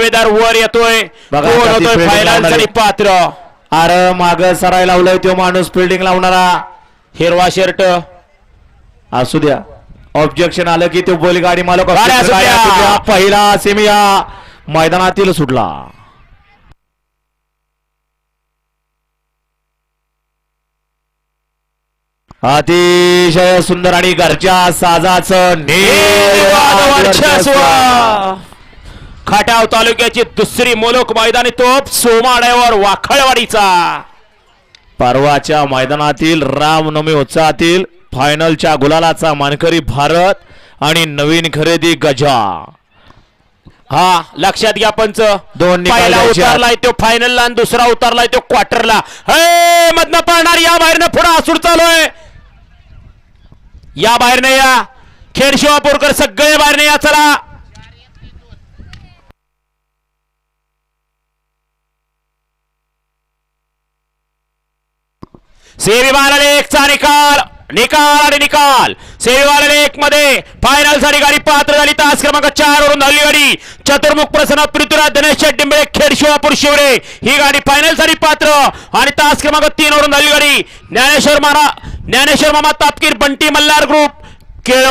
दावेदार वर येतोय, बघा, कोण आता ती होतोय fielding फायनल लावणारी. साठी पात्र. अरे माग सराय लावलाय तो माणूस फिल्डिंग लावणारा. हिरवा शर्ट असू द्या, ऑब्जेक्शन आलं की तो बैलगाडी मालक गाड्या objection सुटल्या. गाड्या सुटल्या. पहिला सेमी या मैदानातील सुटला. अतिशय सुंदर आणि घरच्या साजाचं वर्चस्व. खटाव तालुक्याची दुसरी मोलोक मैदानी तोप सोमाड्यावर वाखळवाडीचा. परवाच्या मैदानातील रामनवमी उत्सवातील फायनलच्या गुलालाचा मानकरी भारत आणि नवीन खरेदी गजा. हा लक्षात घ्या पंच, दोन निकाल पहिला द्यायचे आहेत. उतरलाय तो फायनलला आणि दुसरा उतरलाय तो क्वार्टरला. हे मधनं पळणार, या बाहेरनं पुढे आसूड चालू आहे. या बाहेरनं या, खेड शिवापूरकर सगळे बाहेरनं या. चला सेमीवाला एकचा निकाल, निकाल आणि निकाल. सेमीवाला एक मध्ये फायनल साठी गाडी पात्र झाली. तास क्रमांक 4 वरून धावली गाडी. चतुर्मुख प्रसन्न पृथ्वीराज दिनेश डिंबळे खेड शिवापूर शिवरे ही गाडी फायनल साठी पात्र. आणि तास क्रमांक 3 वरून धावली गाडी ज्ञानेश्वर मामा तापकीर बंटी मल्हार ग्रुप केळ